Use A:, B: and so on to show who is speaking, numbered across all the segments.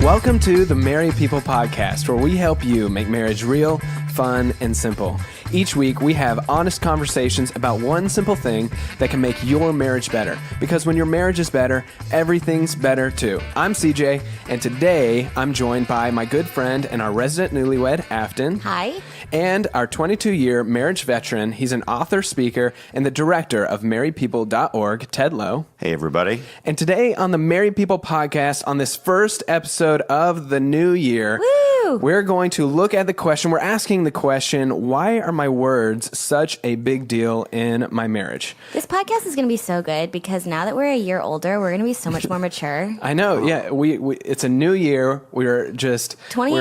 A: Welcome to the Married People Podcast, where we help you make marriage real, fun, and simple. Each week, we have honest conversations about one simple thing that can make your marriage better. Because when your marriage is better, everything's better too. I'm CJ, and today I'm joined by my good friend and our resident newlywed, Afton.
B: Hi.
A: And our 22-year marriage veteran. He's an author, speaker, and the director of marriedpeople.org, Ted Lowe.
C: Hey, everybody.
A: And today on the Married People Podcast, on this first episode of the new year, we're going to look at the question. We're asking the question, why are my words such a big deal in my marriage?
B: This podcast is going to be so good because now that we're a year older, we're going to be so much more mature.
A: I know. Yeah. We it's a new year. We're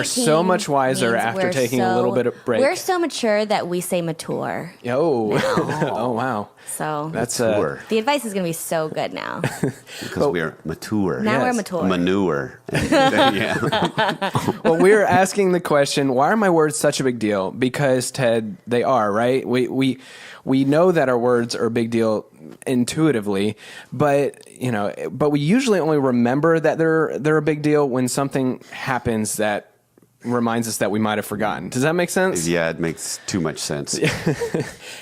A: so much wiser after taking a little bit of break.
B: We're so mature that we say mature.
A: Oh, wow.
B: So
A: that's
C: mature.
B: The advice is going to be so good now.
C: Because we're mature.
B: Now we're mature.
C: Manure. Yeah.
A: Well, we're asking the question, why are my words such a big deal? Because, Ted, they are, right? We know that our words are a big deal intuitively, but we usually only remember that they're a big deal when something happens that reminds us that we might have forgotten. Does that make sense?
C: Yeah, it makes too much sense.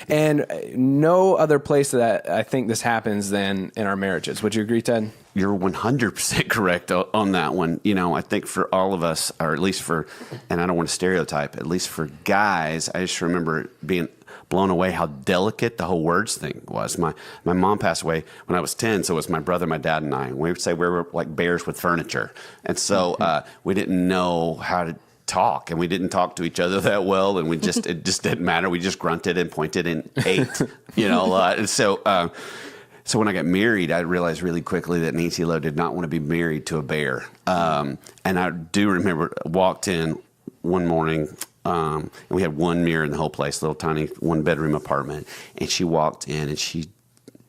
A: And no other place that I think this happens than in our marriages. Would you agree, Ted?
C: You're 100% correct on that one. I think for all of us, or at least and I don't want to stereotype, at least for guys, I just remember being blown away how delicate the whole words thing was. My mom passed away when I was 10, so it was my brother, my dad, and I. We would say we were like bears with furniture. And so we didn't know how to talk, and we didn't talk to each other that well, and it just didn't matter. We just grunted and pointed and ate, and so when I got married, I realized really quickly that Nancy Lowe did not want to be married to a bear. And I do remember walked in one morning, and we had one mirror in the whole place, little tiny one-bedroom apartment, and she walked in and she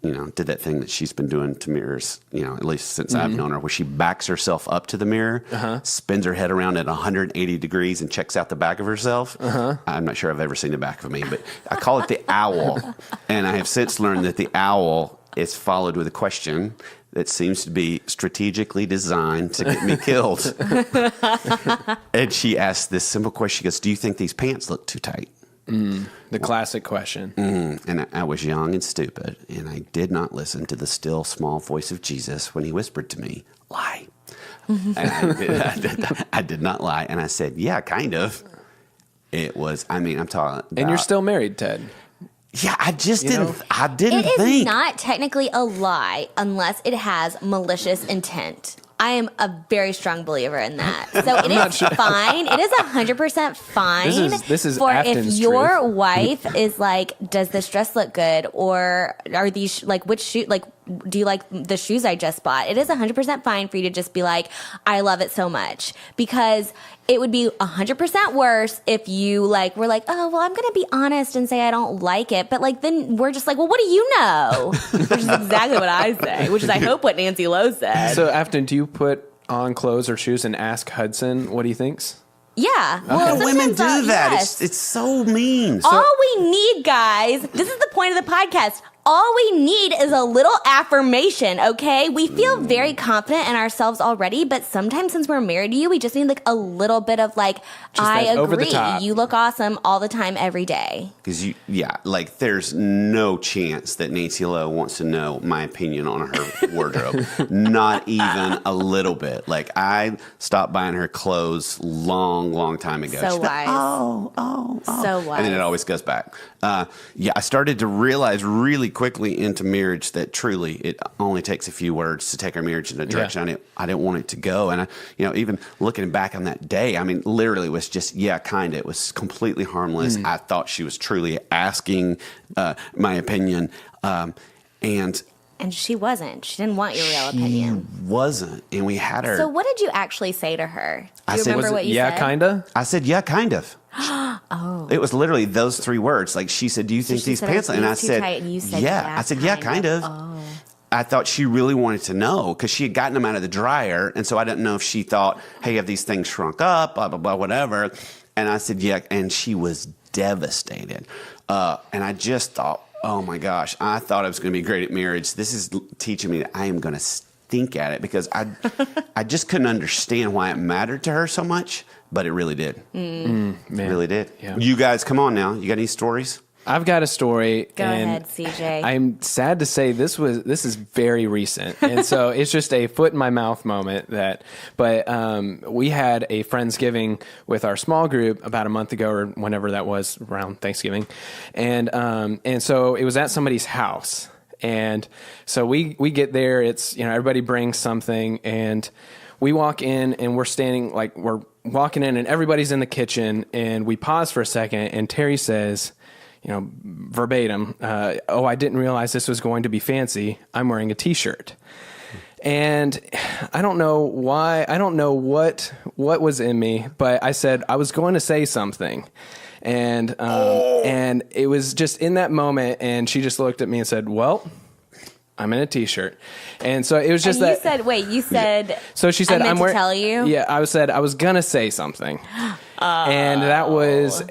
C: did that thing that she's been doing to mirrors, at least since I've known her, where she backs herself up to the mirror, spins her head around at 180 degrees and checks out the back of herself. I'm not sure I've ever seen the back of me, but I call it the owl. And I have since learned that the owl is followed with a question that seems to be strategically designed to get me killed. And she asked this simple question. She goes, "Do you think these pants look too tight?"
A: The classic question.
C: And I was young and stupid, and I did not listen to the still small voice of Jesus when he whispered to me, "Lie." And I did not lie. And I said, "Yeah, kind of." It was, I'm talking about.
A: And you're still married, Ted.
C: Yeah, I just didn't think.
B: It is not technically a lie unless it has malicious intent. I am a very strong believer in that. So it is fine. It is 100% fine.
A: This is
B: for
A: Afton's
B: if your
A: truth.
B: wife is like, "Does this dress look good?" Or are these which shoe? Do you like the shoes I just bought? It is 100% fine for you to just be like, "I love it so much," because it would be 100% worse if you were like, "Oh, well, I'm going to be honest and say I don't like it," but then we're just like, "Well, what do you know?" Which is exactly what I say. Which is, I hope, what Nancy Lowe said.
A: So, Afton, do you put on clothes or shoes and ask Hudson what he thinks?
B: Yeah.
C: Okay. Well, women do that.
B: Yes.
C: It's so mean.
B: All we need, guys, this is the point of the podcast. All we need is a little affirmation, okay? We feel very confident in ourselves already, but sometimes since we're married to you, we just need a little bit of I agree.
A: Over the top.
B: You look awesome all the time, every day.
C: Because there's no chance that Nancy Lowe wants to know my opinion on her wardrobe. Not even a little bit. I stopped buying her clothes long time ago.
B: So wise.
C: Oh.
B: So wise.
C: And then it always goes back. I started to realize really quickly into marriage that truly it only takes a few words to take our marriage in a direction I didn't want it to go. And even looking back on that day, literally it was just, kind of. It was completely harmless. I thought she was truly asking my opinion. And
B: she wasn't. She didn't want your real opinion.
C: She wasn't. And we had her.
B: So what did you actually say to her? Do you remember what you said?
A: Yeah, kind of?
C: I said, yeah, kind of.
B: Oh.
C: It was literally those three words. She said, "Do you think these pants?" And I said, "Yeah." I said, "Yeah, kind of."
B: Oh.
C: I thought she really wanted to know because she had gotten them out of the dryer. And so I didn't know if she thought, "Hey, have these things shrunk up, blah, blah, blah, whatever." And I said, "Yeah." And she was devastated. And I just thought, oh my gosh, I thought I was going to be great at marriage. This is teaching me that I am going to stink at it because I just couldn't understand why it mattered to her so much, but it really did.
A: Man.
C: It really did.
A: Yeah.
C: You guys, come on now. You got any stories?
A: I've got a story.
B: Go
A: and
B: ahead, CJ.
A: I'm sad to say this is very recent, and so it's just a foot in my mouth moment. But we had a Friendsgiving with our small group about a month ago, or whenever that was, around Thanksgiving, and so it was at somebody's house, and so we get there. It's everybody brings something, and we walk in, and we're walking in, and everybody's in the kitchen, and we pause for a second, and Terry says, verbatim, I didn't realize this was going to be fancy. I'm wearing a t-shirt. And I don't know why, I don't know what was in me, but I said I was going to say something. And it was just in that moment, and she just looked at me and said, well, I'm in a t-shirt. And so it was just
B: and
A: that.
B: you said,
A: so she said,
B: I meant
A: I'm
B: to tell you?
A: Yeah, I was going to say something. And that was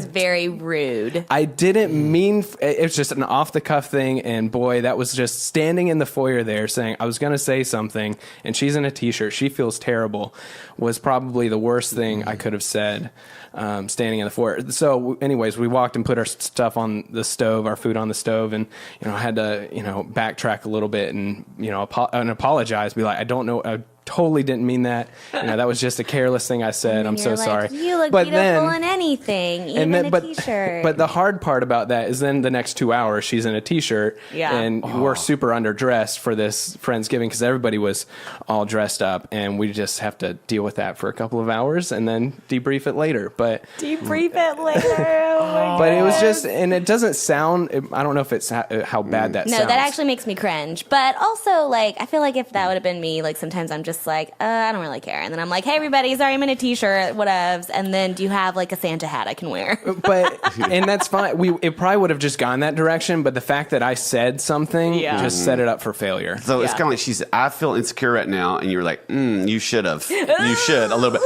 B: very rude.
A: I didn't mean it was just an off the cuff thing, and boy, that was just standing in the foyer there saying I was going to say something, and she's in a t-shirt. She feels terrible. Was probably the worst thing I could have said. Standing in the foyer. So, anyways, we walked and put our stuff on the stove, our food on the stove, and had to backtrack a little bit and apologize. Be like, I don't know. I totally didn't mean that. That was just a careless thing I said. I'm so sorry.
B: You look beautiful in anything, even a t-shirt.
A: But the hard part about that is then the next 2 hours she's in a t-shirt, and we're super underdressed for this Friendsgiving because everybody was all dressed up, and we just have to deal with that for a couple of hours and then debrief it later. But
B: debrief it later.
A: But it was just, and it doesn't sound. I don't know if it's how bad that sounds.
B: No, that actually makes me cringe. But also, I feel like if that would have been me, sometimes I'm just like, I don't really care. And then I'm like, hey, everybody, sorry, I'm in a t-shirt, whatevs. And then do you have a Santa hat I can wear?
A: And that's fine. It probably would have just gone that direction. But the fact that I said something just set it up for failure.
C: So it's kind of like she said, I feel insecure right now. And you're like, you should have. You should a little bit.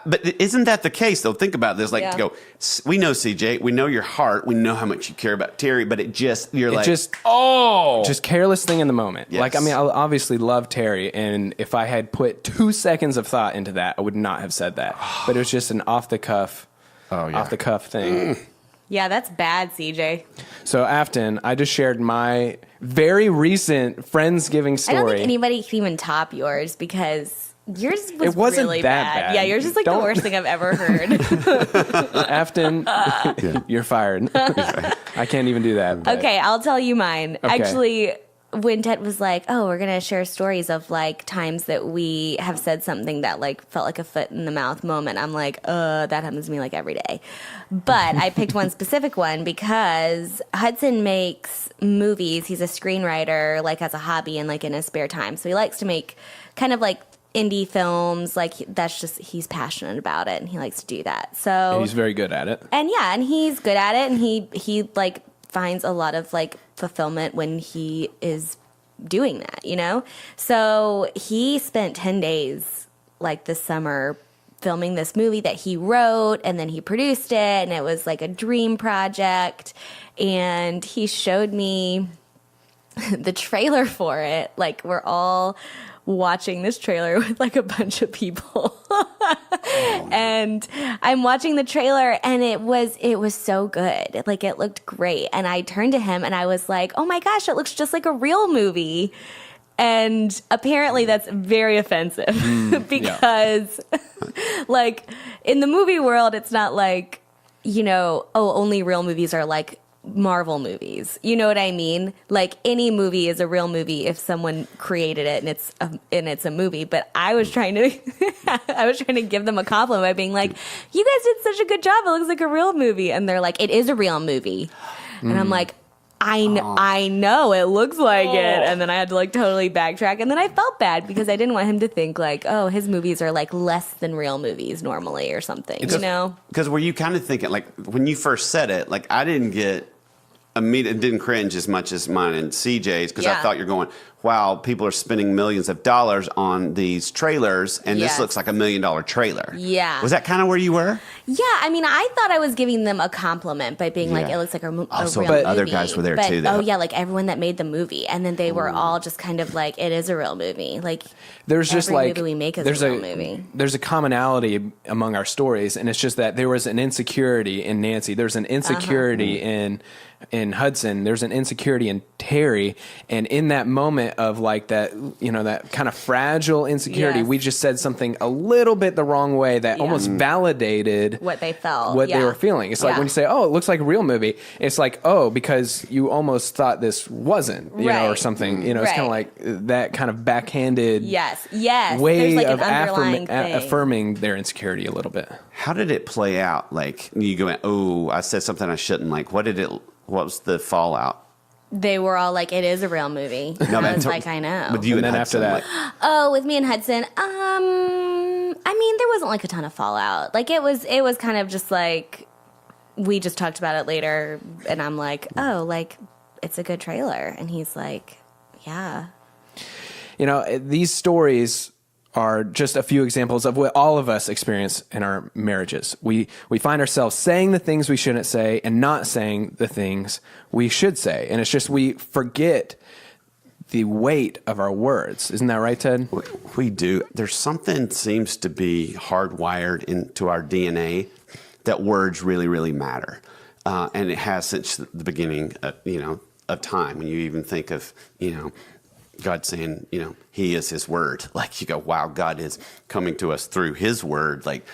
C: But isn't that the case though? Think about this. We know CJ, we know your heart. We know how much you care about Terry, but just
A: careless thing in the moment.
C: Yes.
A: I obviously love Terry, and if I had put 2 seconds of thought into that, I would not have said that. But it was just an off the cuff thing.
B: Yeah, that's bad, CJ.
A: So Afton, I just shared my very recent Friendsgiving story.
B: I don't think anybody can even top yours because yours was
A: it wasn't
B: really
A: that bad.
B: Yeah, yours is the worst thing I've ever heard.
A: Afton, you're fired. I can't even do that. But.
B: Okay, I'll tell you mine.
A: Okay.
B: Actually, when Ted was like, oh, we're going to share stories of times that we have said something that felt like a foot in the mouth moment, I'm like, that happens to me every day. But I picked one specific one because Hudson makes movies. He's a screenwriter, as a hobby and in his spare time. So he likes to make kind of indie films. That's just, he's passionate about it and he likes to do that. So
A: and he's very good at it.
B: And and he's good at it, and he finds a lot of fulfillment when he is doing that, So he spent 10 days this summer filming this movie that he wrote, and then he produced it, and it was a dream project. And he showed me the trailer for it. We're all watching this trailer with a bunch of people. And I'm watching the trailer, and it was so good. It looked great. And I turned to him and I was like, oh my gosh, it looks just like a real movie. And apparently that's very offensive because in the movie world, it's not only real movies are Marvel movies. You know what I mean? Any movie is a real movie if someone created it and it's a movie. But I was trying to give them a compliment by being like, you guys did such a good job. It looks like a real movie. And they're like, it is a real movie. And I'm like, I know it looks like it. And then I had to totally backtrack. And then I felt bad because I didn't want him to think his movies are less than real movies normally or something,
C: Because were you kind of thinking, when you first said it, I didn't get didn't cringe as much as mine and CJ's because I thought you're going, wow, people are spending millions of dollars on these trailers, and
B: Yes.
C: this looks like $1 million trailer.
B: Yeah.
C: Was that kind of where you were?
B: Yeah, I mean, I thought I was giving them a compliment by being like,
C: Yeah.
B: it looks like a real
C: Also,
B: movie.
C: other guys were there
B: But,
C: too, though.
B: Oh yeah, like everyone that made the movie, and then they were all just kind of like, it is a real movie. Like
A: There's just
B: every
A: like
B: movie we make is
A: there's
B: a real movie.
A: There's a commonality among our stories, and it's just that there was an insecurity in Nancy. There's an insecurity in Hudson. There's an insecurity in Terry, and in that moment of like that, that kind of fragile insecurity,
B: Yes.
A: we just said something a little bit the wrong way that
B: Yeah.
A: almost validated
B: What they felt,
A: what they
B: yeah.
A: were feeling. It's like
B: Yeah.
A: when you say, "Oh, it looks like a real movie," it's like, "Oh, because you almost thought this wasn't," or
B: Right.
A: something. It's kind of
B: Right.
A: like that kind of backhanded
B: Yes.
A: way
B: There's like
A: of
B: an underlying thing.
A: affirming their insecurity a little bit.
C: How did it play out? Like you go, oh, I said something I shouldn't. Like, what was the fallout?
B: They were all like, it is a real movie.
C: No,
B: And I
C: man,
B: was
C: to-
B: like, I know.
C: With you
A: And
C: and
A: then after
C: Hudson,
A: that-
C: like,
B: Oh, with me and Hudson, I mean, there wasn't like a ton of fallout. Like it was kind of just like we just talked about it later, and I'm like, oh, like it's a good trailer, and he's like, yeah.
A: These stories are just a few examples of what all of us experience in our marriages. We find ourselves saying the things we shouldn't say and not saying the things we should say. And it's just we forget the weight of our words. Isn't that right, Ted?
C: we do. There's something seems to be hardwired into our DNA that words really, really matter, and it has since the beginning, of time. When you even think of, God saying, He is His Word. Like you go, wow, God is coming to us through His Word. Like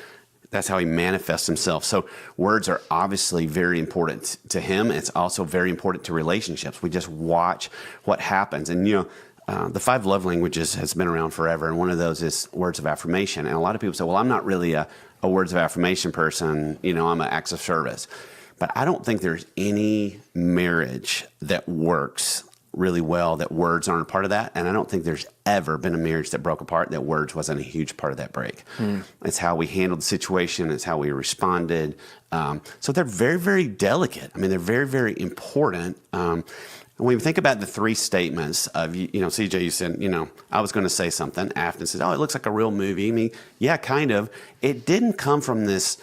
C: that's how He manifests Himself. So words are obviously very important to Him. It's also very important to relationships. We just watch what happens. And, the 5 love languages has been around forever. And one of those is words of affirmation. And a lot of people say, well, I'm not really a words of affirmation person. I'm an acts of service. But I don't think there's any marriage that works really well that words aren't a part of that. And I don't think there's ever been a marriage that broke apart that words wasn't a huge part of that break. It's how we handled the situation. It's how we responded. So they're very, very delicate. I mean, they're very, very important. When we think about the 3 statements of, CJ, you said, I was going to say something. Afton said, oh, it looks like a real movie. I mean, yeah, kind of. It didn't come from this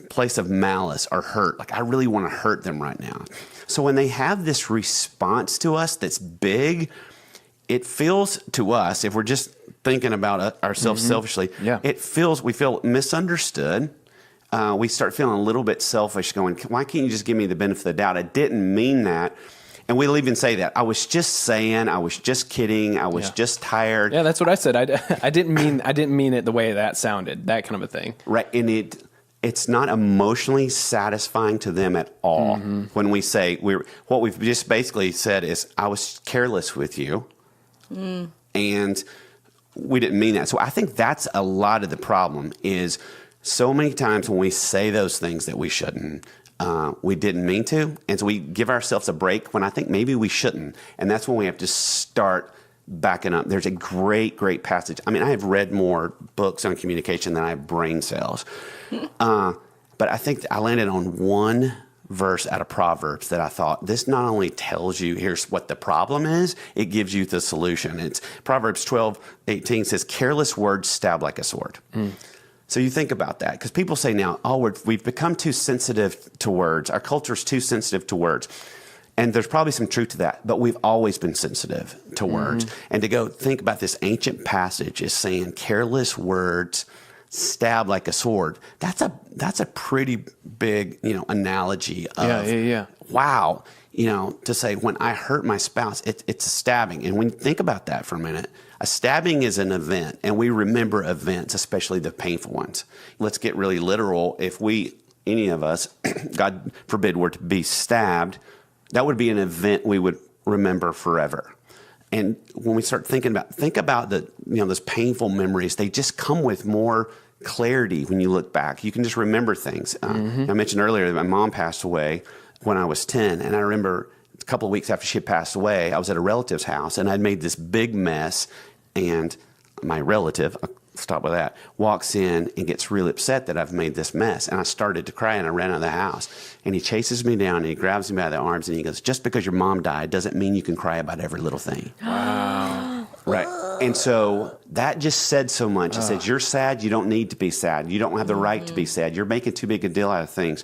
C: place of malice or hurt. Like, I really want to hurt them right now. So when they have this response to us that's big, it feels to us, if we're just thinking about ourselves selfishly,
A: Yeah.
C: we feel misunderstood. We start feeling a little bit selfish going, why can't you just give me the benefit of the doubt? I didn't mean that. And we'll even say that. I was just saying, I was just kidding, I was just tired.
A: Yeah, that's what I said. I didn't mean it the way that sounded, that kind of a thing.
C: Right. And it's not emotionally satisfying to them at all when we say what we've just basically said is I was careless with you and we didn't mean that. So I think that's a lot of the problem is so many times when we say those things that we shouldn't, we didn't mean to. And so we give ourselves a break when I think maybe we shouldn't. And that's when we have to start backing up. There's a great, great passage. I mean, I have read more books on communication than I have brain cells. But I think I landed on one verse out of Proverbs that I thought this not only tells you here's what the problem is, it gives you the solution. It's Proverbs 12:18 says, careless words stab like a sword. So you think about that because people say now, we've become too sensitive to words. Our culture's too sensitive to words. And there's probably some truth to that, but we've always been sensitive to words. And to go think about this ancient passage is saying careless words stab like a sword. That's a pretty big, analogy of wow, to say when I hurt my spouse, it's a stabbing. And when you think about that for a minute, a stabbing is an event, and we remember events, especially the painful ones. Let's get really literal. If any of us, God forbid, were to be stabbed, that would be an event we would remember forever. And when we start think about the, those painful memories, they just come with more clarity when you look back. You can just remember things. I mentioned earlier that my mom passed away when I was 10, and I remember a couple of weeks after she had passed away, I was at a relative's house, and I'd made this big mess, and my relative, I'll stop with that, walks in and gets really upset that I've made this mess. And I started to cry, and I ran out of the house. And he chases me down, and he grabs me by the arms, and he goes, just because your mom died doesn't mean you can cry about every little thing. Wow. Right. And so that just said so much. It says, you're sad. You don't need to be sad. You don't have the right to be sad. You're making too big a deal out of things.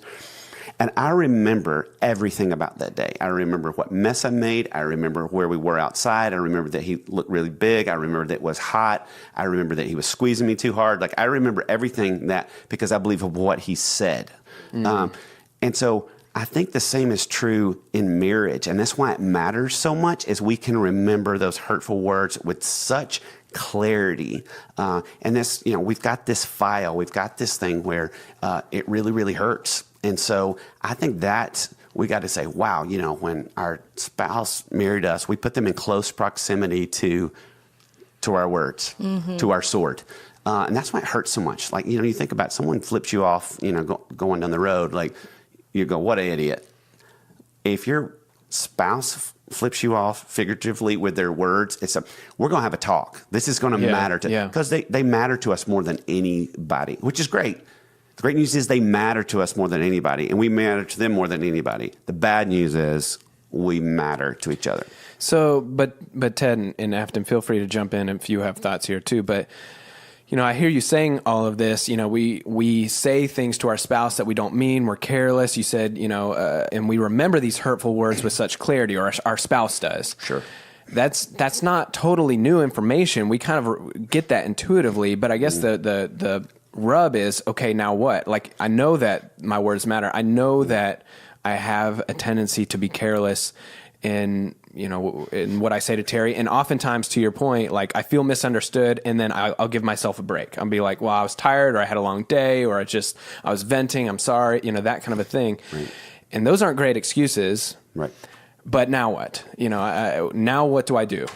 C: And I remember everything about that day. I remember what mess I made. I remember where we were outside. I remember that he looked really big. I remember that it was hot. I remember that he was squeezing me too hard. Like, I remember everything that, because I believe of what he said. And so I think the same is true in marriage. And that's why it matters so much, is we can remember those hurtful words with such clarity. And this, we've got this file, we've got this thing where it really, really hurts. And so I think that we got to say, wow, when our spouse married us, we put them in close proximity to our words, to our sword. And that's why it hurts so much. Like, you think about someone flips you off, going down the road, like, you go, what an idiot. If your spouse flips you off figuratively with their words, we're going to have a talk. This is going to matter because they matter to us more than anybody, which is great. The great news is they matter to us more than anybody, and we matter to them more than anybody. The bad news is we matter to each other.
A: So, but Ted and Afton, feel free to jump in if you have thoughts here too. But I hear you saying all of this. We say things to our spouse that we don't mean. We're careless. You said, and we remember these hurtful words with such clarity, or our spouse does.
C: Sure.
A: That's not totally new information. We kind of get that intuitively, but I guess the rub is, okay, now what? Like, I know that my words matter. I know that I have a tendency to be careless in what I say to Terry. And oftentimes, to your point, like, I feel misunderstood, and then I'll give myself a break. I'll be like, well, I was tired, or I had a long day, or I was venting, I'm sorry, that kind of a thing.
C: Right.
A: And those aren't great excuses.
C: Right.
A: But now what? Now what do I do?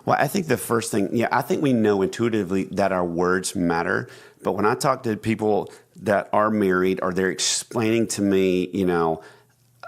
C: Well, I think the first thing, I think we know intuitively that our words matter. But when I talk to people that are married, or they're explaining to me,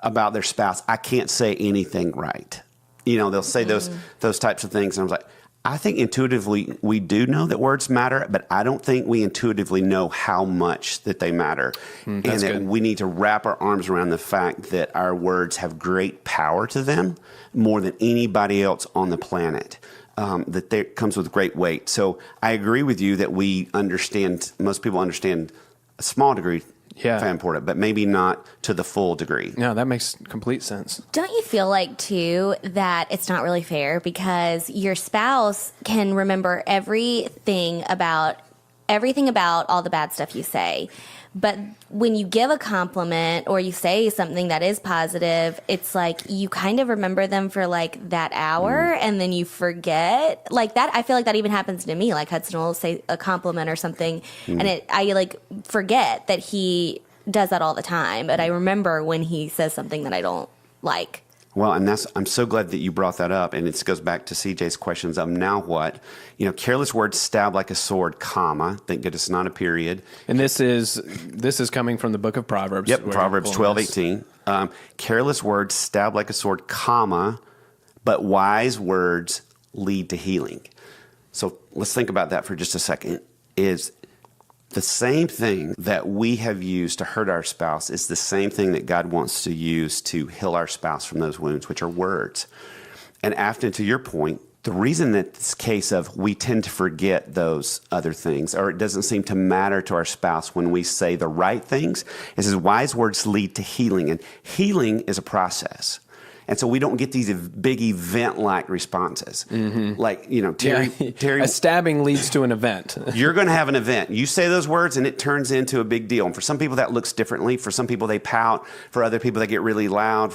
C: about their spouse, I can't say anything right. They'll say those types of things. And I was like, I think intuitively we do know that words matter, but I don't think we intuitively know how much that they matter. And that
A: good.
C: We need to wrap our arms around the fact that our words have great power to them, more than anybody else on the planet. That comes with great weight. So I agree with you that most people understand a small degree how important, but maybe not to the full degree.
A: No, that makes complete sense.
B: Don't you feel like, too, that it's not really fair because your spouse can remember everything about all the bad stuff you say, but when you give a compliment or you say something that is positive, it's like you kind of remember them for like that hour and then you forget. Like that, I feel like that even happens to me. Like Hudson will say a compliment or something, and I like forget that he does that all the time. But I remember when he says something that I don't like.
C: Well, and I'm so glad that you brought that up, and it goes back to CJ's questions of now what? Careless words stab like a sword, comma. Thank goodness, not a period.
A: And this is coming from the book of Proverbs.
C: Yep, Proverbs 12:18. Careless words stab like a sword, comma, but wise words lead to healing. So let's think about that for just a second. Is the same thing that we have used to hurt our spouse is the same thing that God wants to use to heal our spouse from those wounds, which are words. And Afton, to your point, the reason that this case of we tend to forget those other things, or it doesn't seem to matter to our spouse when we say the right things, is wise words lead to healing. And healing is a process. And so we don't get these big event-like responses. Like, Terry.
A: A stabbing leads to an event.
C: You're going to have an event. You say those words, and it turns into a big deal. And for some people, that looks differently. For some people, they pout. For other people, they get really loud.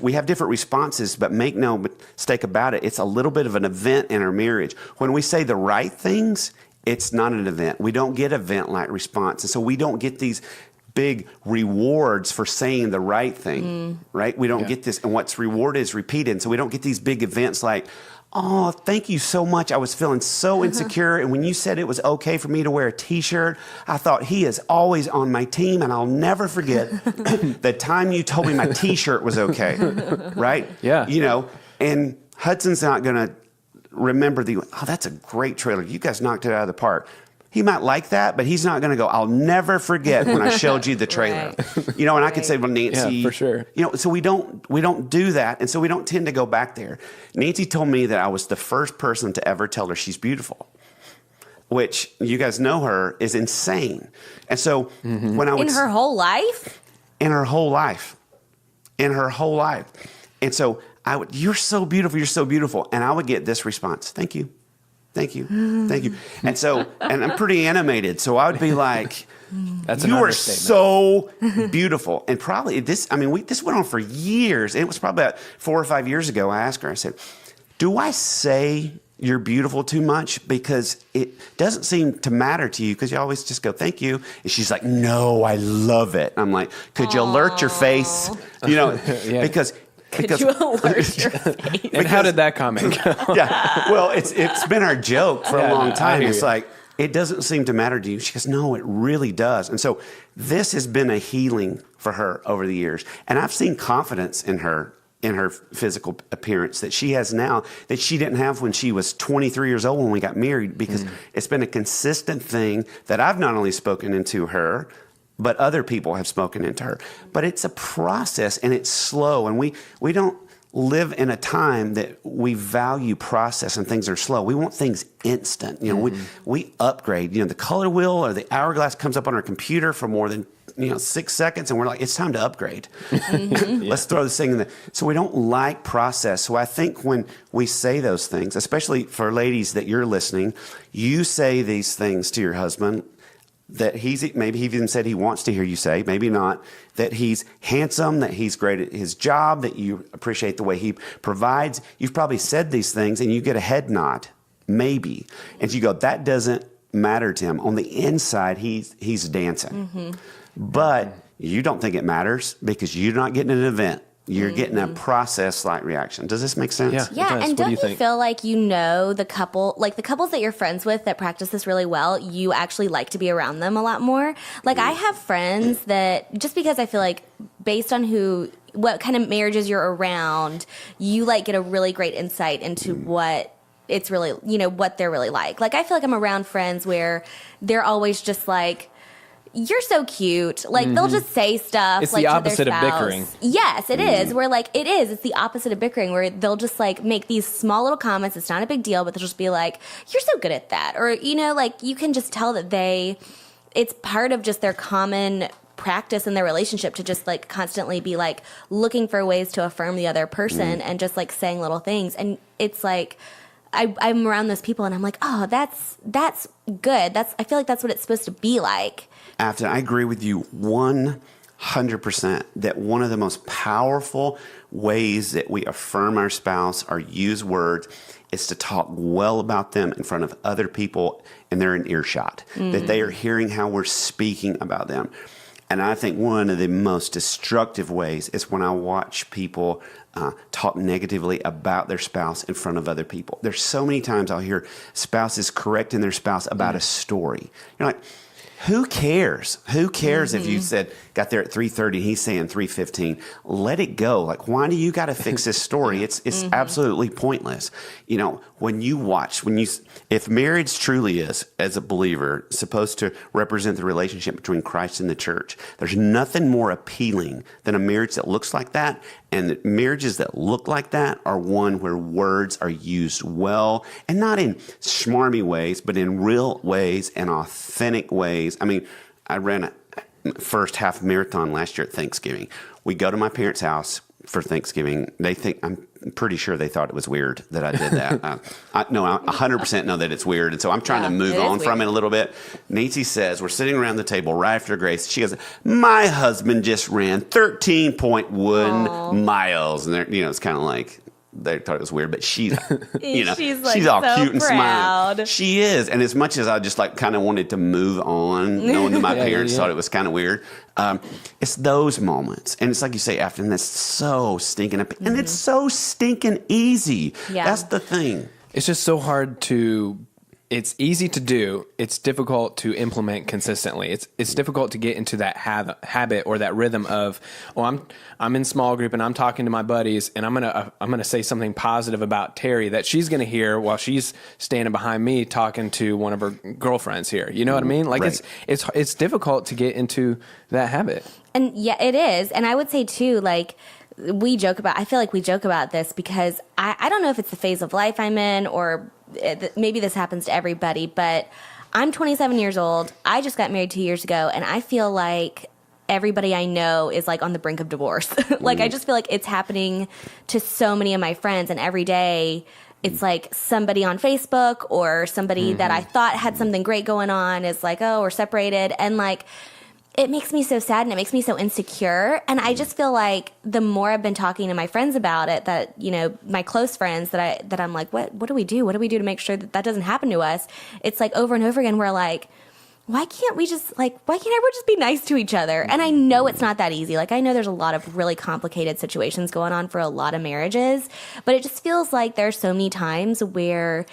C: We have different responses, but make no mistake about it. It's a little bit of an event in our marriage. When we say the right things, it's not an event. We don't get event-like response. And so we don't get these big rewards for saying the right thing, right? We don't get this, and what's rewarded is repeated. And so we don't get these big events like, oh, thank you so much. I was feeling so insecure, and when you said it was okay for me to wear a T-shirt, I thought he is always on my team, and I'll never forget the time you told me my T-shirt was okay, right?
A: Yeah.
C: And Hudson's not going to remember that's a great trailer. You guys knocked it out of the park. he might like that, but he's not going to go, I'll never forget when I showed you the trailer.
B: Right.
C: You know, and I could say, well, Nancy,
A: Yeah, for sure.
C: You know, so we don't do that, and so we don't tend to go back there. Nancy told me that I was the first person to ever tell her she's beautiful, which you guys know her is insane. And so when I would
B: In her whole life?
C: in her whole life, and so I would, you're so beautiful, and I would get this response, thank you. And so, and I'm pretty animated, so I would be like,
A: That's an
C: you are
A: understatement.
C: so beautiful. And probably this went on for years. It was probably about 4 or 5 years ago. I asked her, I said, do I say you're beautiful too much? Because it doesn't seem to matter to you, because you always just go, thank you. And she's like, no, I love it. I'm like, could you alert your face? You know,
A: Yeah.
C: because
B: Could you alert your face?
A: And how did that comment go?
C: yeah. Well, it's been our joke for a long
A: I
C: time.
A: hear
C: It's
A: you.
C: like, it doesn't seem to matter to you. She goes, no, it really does. And so this has been a healing for her over the years. And I've seen confidence in her physical appearance that she has now that she didn't have when she was 23 years old when we got married, because it's been a consistent thing that I've not only spoken into her, but other people have spoken into her. But it's a process, and it's slow, and we don't live in a time that we value process and things are slow. We want things instant. You know, we upgrade. You know, the color wheel or the hourglass comes up on our computer for more than 6 seconds, and we're like, it's time to upgrade. Let's throw this thing in there. So we don't like process. So I think when we say those things, especially for ladies that you're listening, you say these things to your husband that maybe he even said he wants to hear you say, maybe not, that he's handsome, that he's great at his job, that you appreciate the way he provides. You've probably said these things and you get a head nod, maybe. And you go, that doesn't matter to him. On the inside, he's dancing. But you don't think it matters because you're not getting an event. You're getting a process-like reaction. Does this make sense?
A: Yeah.
B: Yeah,
A: It does.
B: and
A: What do
B: don't
A: you
B: you
A: think?
B: feel like the couples that you're friends with that practice this really well, you actually like to be around them a lot more? Like, I have friends that, just because I feel like based on what kind of marriages you're around, you like get a really great insight into what it's really, what they're really like. Like, I feel like I'm around friends where they're always just like, you're so cute. Like, they'll just say stuff.
A: It's
B: like,
A: the
B: to their
A: opposite of
B: spouse.
A: bickering.
B: Yes, it is. Where, like, it is. It's the opposite of bickering, where they'll just, like, make these small little comments. It's not a big deal, but they'll just be like, you're so good at that. Or, like, you can just tell that it's part of just their common practice in their relationship to just, like, constantly be, like, looking for ways to affirm the other person and just, like, saying little things. And it's like, I'm around those people and I'm like, oh, that's good. I feel like that's what it's supposed to be like.
C: Afton, I agree with you 100% that one of the most powerful ways that we affirm our spouse or use words is to talk well about them in front of other people and they're in earshot, that they are hearing how we're speaking about them. And I think one of the most destructive ways is when I watch people talk negatively about their spouse in front of other people. There's so many times I'll hear spouses correcting their spouse about a story. You're like, who cares? Who cares if you said, got there at 3:30 and he's saying 3:15? Let it go. Like, why do you got to fix this story? It's absolutely pointless. If marriage truly is, as a believer, supposed to represent the relationship between Christ and the church, there's nothing more appealing than a marriage that looks like that. And marriages that look like that are one where words are used well, and not in schmarmy ways, but in real ways and authentic ways. I mean, I ran a first half marathon last year at Thanksgiving. We go to my parents' house for Thanksgiving. I'm pretty sure they thought it was weird that I did that. I 100% know that it's weird. And so I'm trying to move on from it a little bit. Nancy says, we're sitting around the table right after Grace. She goes, my husband just ran 13.1 miles. And it's kind of like, they thought it was weird, but she's she's all
B: so
C: cute and smiling.
B: proud.
C: She is. And as much as I just like kind of wanted to move on, knowing that my parents thought it was kind of weird, it's those moments. And it's like you say, Afton, that's so stinking up. And it's so stinking easy.
B: Yeah.
C: That's the thing.
A: It's just so hard to it's easy to do. It's difficult to implement consistently. It's difficult to get into that habit or that rhythm of, I'm in small group and I'm talking to my buddies and I'm gonna say something positive about Terry that she's gonna hear while she's standing behind me talking to one of her girlfriends here. You know what I mean? Like
C: Right.
A: it's difficult to get into that habit.
B: And yeah, it is. And I would say too, like, I feel like we joke about this because I don't know if it's the phase of life I'm in or maybe this happens to everybody, but I'm 27 years old. I just got married 2 years ago, and I feel like everybody I know is like on the brink of divorce. Like, I just feel like it's happening to so many of my friends, and every day it's like somebody on Facebook or somebody that I thought had something great going on is like, oh, we're separated. And like, it makes me so sad and it makes me so insecure. And I just feel like the more I've been talking to my friends about it, that, you know, my close friends that I'm like, what do we do? What do we do to make sure that doesn't happen to us? It's like over and over again, we're like, why can't everyone just be nice to each other? And I know it's not that easy. Like, I know there's a lot of really complicated situations going on for a lot of marriages, but it just feels like there's so many times where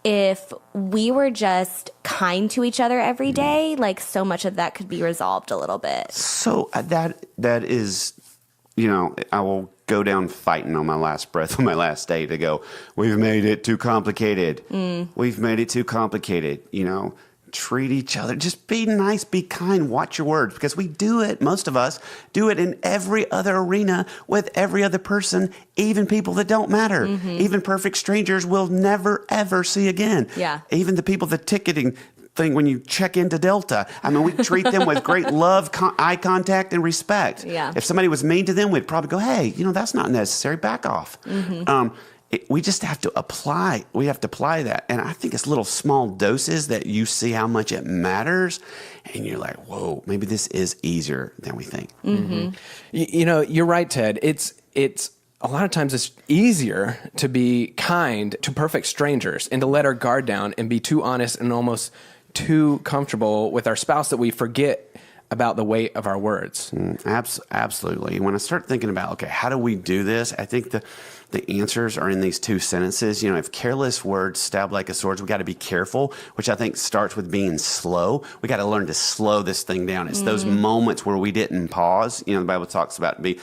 B: if we were just kind to each other every day, like, so much of that could be resolved a little bit.
C: So that is, you know, I will go down fighting on my last breath on my last day to go, we've made it too complicated. We've made it too complicated. You know, treat each other. Just be nice, be kind, watch your words, because we do it, most of us do it in every other arena with every other person, even people that don't matter. Even perfect strangers we'll never, ever see again.
B: Yeah.
C: Even the people, the ticketing thing when you check into Delta. I mean, we treat them with great love, eye contact, and respect.
B: Yeah.
C: If somebody was mean to them, we'd probably go, hey, you know, that's not necessary. Back off. We just have to apply. We have to apply that. And I think it's little small doses that you see how much it matters. And you're like, whoa, maybe this is easier than we think.
A: You know, you're right, Ted. It's a lot of times it's easier to be kind to perfect strangers and to let our guard down and be too honest and almost too comfortable with our spouse that we forget about the weight of our words.
C: Absolutely. When I start thinking about, okay, how do we do this? I think the answers are in these two sentences. You know, if careless words stab like a sword, we got to be careful, which I think starts with being slow. We got to learn to slow this thing down. It's those moments where we didn't pause. You know, the Bible talks about be,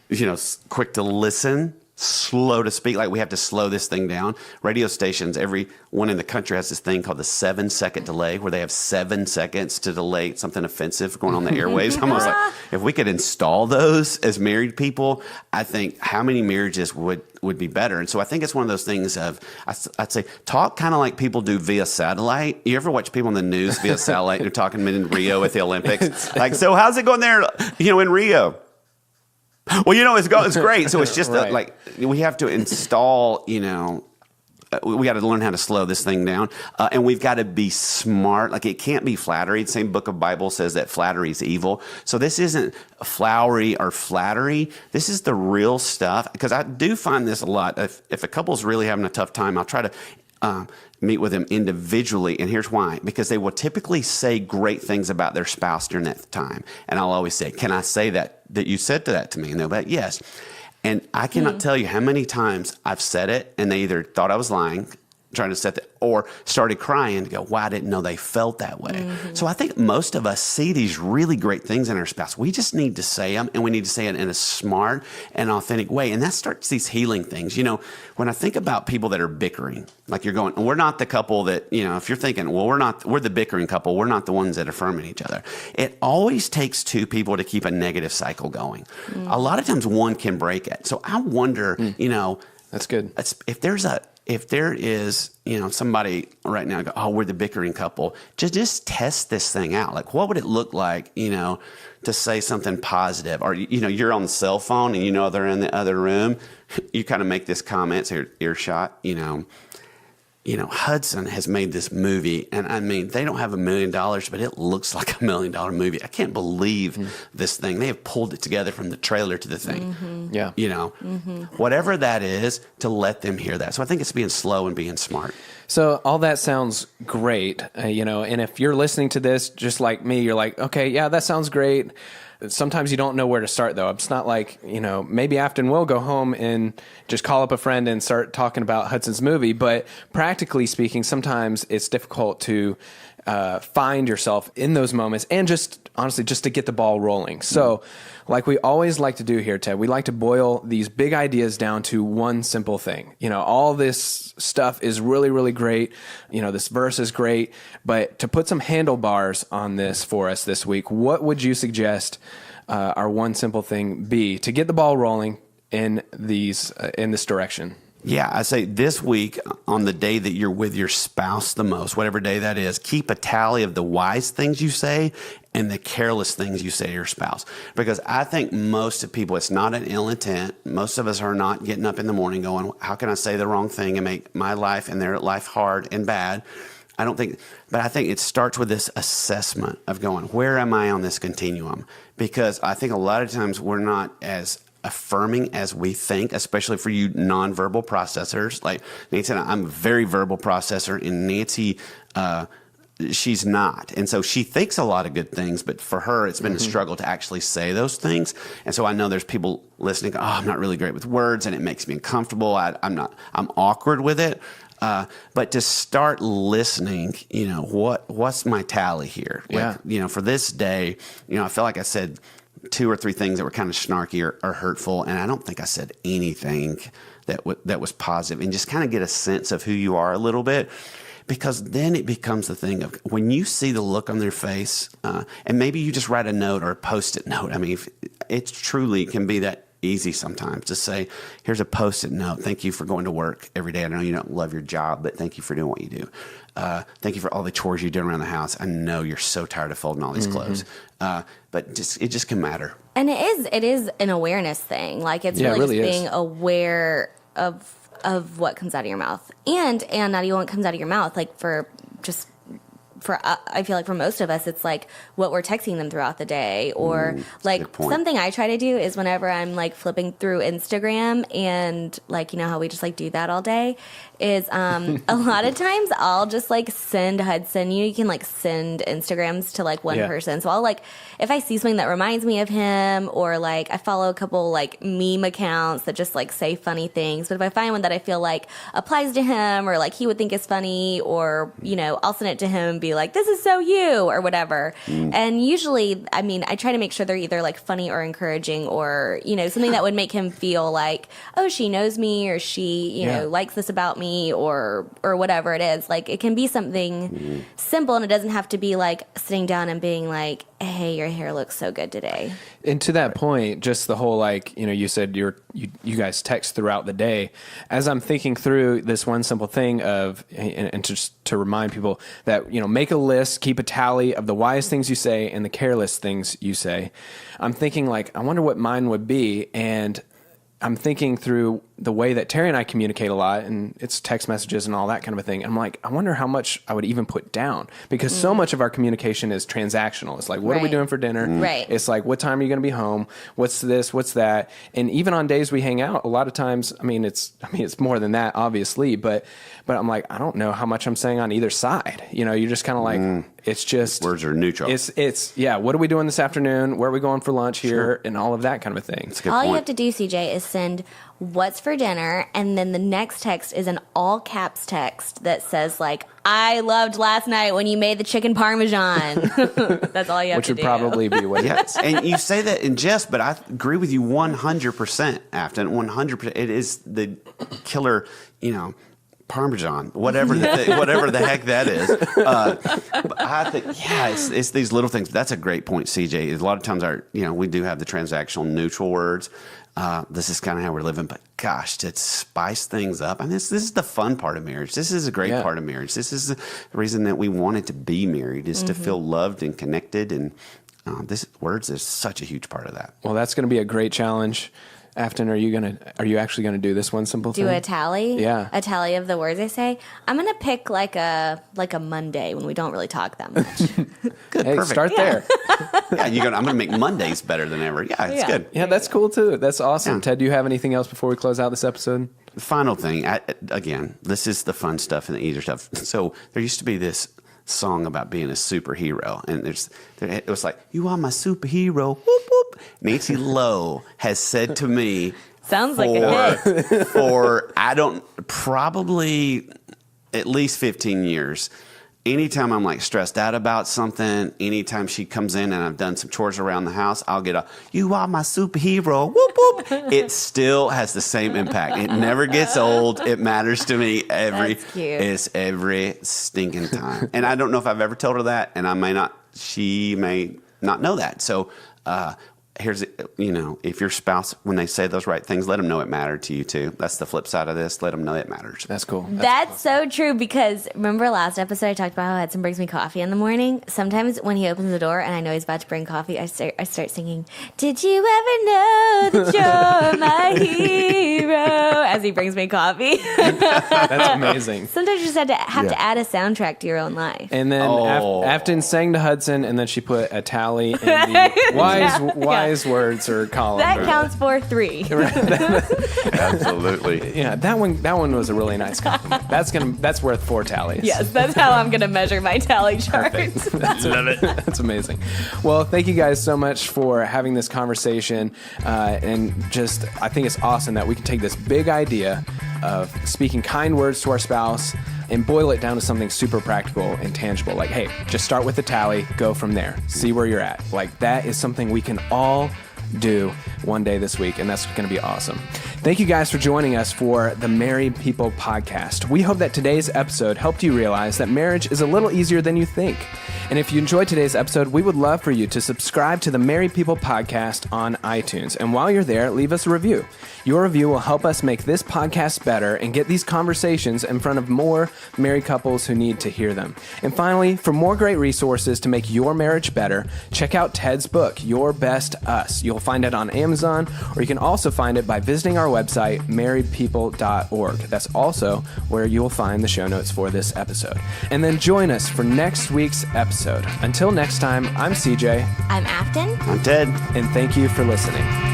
C: you know, quick to listen, slow to speak. Like, we have to slow this thing down. Radio stations, every one in the country has this thing called the 7-second delay, where they have 7 seconds to delay something offensive going on the airwaves. Almost like, if we could install those as married people, I think how many marriages would be better. And so I think it's one of those things of, I'd say, talk kind of like people do via satellite. You ever watch people on the news via satellite? They're talking in Rio at the Olympics. Like, so how's it going there, you know, in Rio? Well, you know, it's great. So it's just
A: Right.
C: like, we have to install, you know, we got to learn how to slow this thing down. And we've got to be smart. Like, it can't be flattery. The same book of Bible says that flattery is evil. So this isn't flowery or flattery. This is the real stuff. Because I do find this a lot. If a couple's really having a tough time, I'll try to meet with them individually. And here's why. Because they will typically say great things about their spouse during that time. And I'll always say, can I say that you said that to me? And they'll be like, yes. And I cannot tell you how many times I've said it and they either thought I was lying, trying to set that, or started crying and go, wow, I didn't know they felt that way. So I think most of us see these really great things in our spouse. We just need to say them, and we need to say it in a smart and authentic way. And that starts these healing things. You know, when I think about people that are bickering, like you're going, we're not the couple that, you know, if you're thinking, well, we're the bickering couple, we're not the ones that affirming each other. It always takes two people to keep a negative cycle going. A lot of times one can break it. So I wonder, you know,
A: That's good.
C: if there is, you know, somebody right now go, oh, we're the bickering couple, just test this thing out. Like, what would it look like, you know, to say something positive? Or, you know, you're on the cell phone and you know they're in the other room. You kind of make this comment, say earshot, you know, Hudson has made this movie, and I mean, they don't have $1 million, but it looks like $1 million movie. I can't believe this thing. They have pulled it together from the trailer to the thing.
A: Yeah.
C: You know, whatever that is, to let them hear that. So I think it's being slow and being smart.
A: So all that sounds great, you know, and if you're listening to this just like me, you're like, okay, yeah, that sounds great. sometimes you don't know where to start, though. It's not like, maybe Afton will go home and just call up a friend and start talking about Hudson's movie. But practically speaking, sometimes it's difficult to find yourself in those moments and just honestly just to get the ball rolling. So like we always like to do here, Ted, we like to boil these big ideas down to one simple thing. All this stuff is really, really great. This verse is great, but to put some handlebars on this for us this week, what would you suggest our one simple thing be to get the ball rolling in this direction?
C: Yeah, I say this week, on the day that you're with your spouse the most, whatever day that is, keep a tally of the wise things you say and the careless things you say to your spouse. Because I think most of people, it's not an ill intent. Most of us are not getting up in the morning going, how can I say the wrong thing and make my life and their life hard and bad? I think it starts with this assessment of going, where am I on this continuum? Because I think a lot of times we're not as affirming as we think, especially for you nonverbal processors. Like Nancy and I'm a very verbal processor, and Nancy, she's not. And so she thinks a lot of good things, but for her, it's been a struggle to actually say those things. And so I know there's people listening, I'm not really great with words, and it makes me uncomfortable. I'm awkward with it. But to start listening, what's my tally here?
A: Yeah.
C: Like, for this day, I feel like I said 2 or 3 things that were kind of snarky or hurtful, and I don't think I said anything that was positive. And just kind of get a sense of who you are a little bit, because then it becomes the thing of when you see the look on their face, and maybe you just write a note or a Post-it note. I mean, it truly can be that easy sometimes to say, here's a Post-it note. Thank you for going to work every day. I know you don't love your job, but thank you for doing what you do. Thank you for all the chores you do around the house. I know you're so tired of folding all these clothes. But it just can matter.
B: And it is an awareness thing. Like it's really just being aware of what comes out of your mouth. And not even what comes out of your mouth, like I feel like for most of us, it's like what we're texting them throughout the day, or like something I try to do is whenever I'm like flipping through Instagram and like, how we just like do that all day is, a lot of times I'll just like send Hudson, you can like send Instagrams to like one person. So I'll like, if I see something that reminds me of him, or like I follow a couple like meme accounts that just like say funny things. But if I find one that I feel like applies to him, or like he would think is funny, or, I'll send it to him and be like, this is so you, or whatever. And usually, I try to make sure they're either like funny or encouraging, or, something that would make him feel like, oh, she knows me, or she, likes this about me, or whatever it is. Like it can be something simple, and it doesn't have to be like sitting down and being like, hey, your hair looks so good today.
A: And to that point, just the whole, like, you said you guys text throughout the day. As I'm thinking through this one simple thing of, and just to remind people that, make a list, keep a tally of the wise things you say and the careless things you say. I'm thinking like, I wonder what mine would be. And I'm thinking through the way that Terry and I communicate a lot, and it's text messages and all that kind of a thing. I'm like, I wonder how much I would even put down, because so much of our communication is transactional. It's like, what are we doing for dinner?
B: Right.
A: It's like, what time are you going to be home? What's this? What's that? And even on days we hang out, a lot of times, it's more than that, obviously, but I'm like, I don't know how much I'm saying on either side. You're just kind of like, it's just
C: words are neutral.
A: It's what are we doing this afternoon? Where are we going for lunch here? And all of that kind of a thing.
B: All you have to do, CJ, is send what's for dinner, and then the next text is an all caps text that says like, I loved last night when you made the chicken parmesan. That's all you have
A: Which
B: to
A: would
B: do.
A: probably be what it is.
C: And you say that in jest, but I agree with you 100%, Afton. 100%. It is the killer, Parmesan, whatever the heck that is. But I think, it's these little things. That's a great point, CJ. A lot of times we do have the transactional neutral words. This is kind of how we're living, but gosh, to spice things up. This is the fun part of marriage. This is a great part of marriage. This is the reason that we wanted to be married, is to feel loved and connected. And words is such a huge part of that.
A: Well, that's going to be a great challenge. Afton, are you actually going to do this one simple thing?
B: Do a tally?
A: Yeah.
B: A tally of the words I say? I'm going to pick like a Monday when we don't really talk that much.
C: Good,
A: Hey,
C: perfect.
A: start there.
C: I'm going to make Mondays better than ever. Yeah, it's good.
A: Yeah, that's cool too. That's awesome.
C: Yeah.
A: Ted, do you have anything else before we close out this episode?
C: The final thing, again, this is the fun stuff and the easier stuff. So there used to be this song about being a superhero, and it was like, you are my superhero, whoop, whoop. Nancy Lowe has said to me,
B: Sounds like a hit.
C: probably at least 15 years. Anytime I'm like stressed out about something, anytime she comes in and I've done some chores around the house, I'll get a, "You are my superhero." Whoop, whoop. It still has the same impact. It never gets old. It matters to me
B: That's cute.
C: it's every stinking time. And I don't know if I've ever told her that, and she may not know that. So, here's, if your spouse, when they say those right things, let them know it mattered to you too. That's the flip side of this. Let them know it matters.
A: That's cool.
B: That's so true, because remember last episode I talked about how Hudson brings me coffee in the morning? Sometimes when he opens the door and I know he's about to bring coffee, I start singing, "Did you ever know that you're my hero?" as he brings me coffee.
A: That's amazing.
B: Sometimes you just have to add a soundtrack to your own life.
A: And then Afton sang to Hudson, and then she put a tally in the wise words or column.
B: That counts for 3.
C: Absolutely.
A: Yeah, that one was a really nice compliment. That's worth 4 tallies.
B: Yes, that's how I'm going to measure my tally chart.
C: Love it.
A: That's amazing. Well, thank you guys so much for having this conversation. And just, I think it's awesome that we can take this big idea of speaking kind words to our spouse and boil it down to something super practical and tangible. Like, hey, just start with the tally, go from there, see where you're at. Like, that is something we can all do one day this week, and that's going to be awesome. Thank you guys for joining us for the Married People Podcast. We hope that today's episode helped you realize that marriage is a little easier than you think. And if you enjoyed today's episode, we would love for you to subscribe to the Married People Podcast on iTunes. And while you're there, leave us a review. Your review will help us make this podcast better and get these conversations in front of more married couples who need to hear them. And finally, for more great resources to make your marriage better, check out Ted's book, Your Best Us. You'll find it on Amazon, or you can also find it by visiting our website, marriedpeople.org. That's also where you'll find the show notes for this episode. And then join us for next week's episode. Until next time, I'm CJ.
B: I'm Afton.
C: I'm Ted.
A: And thank you for listening.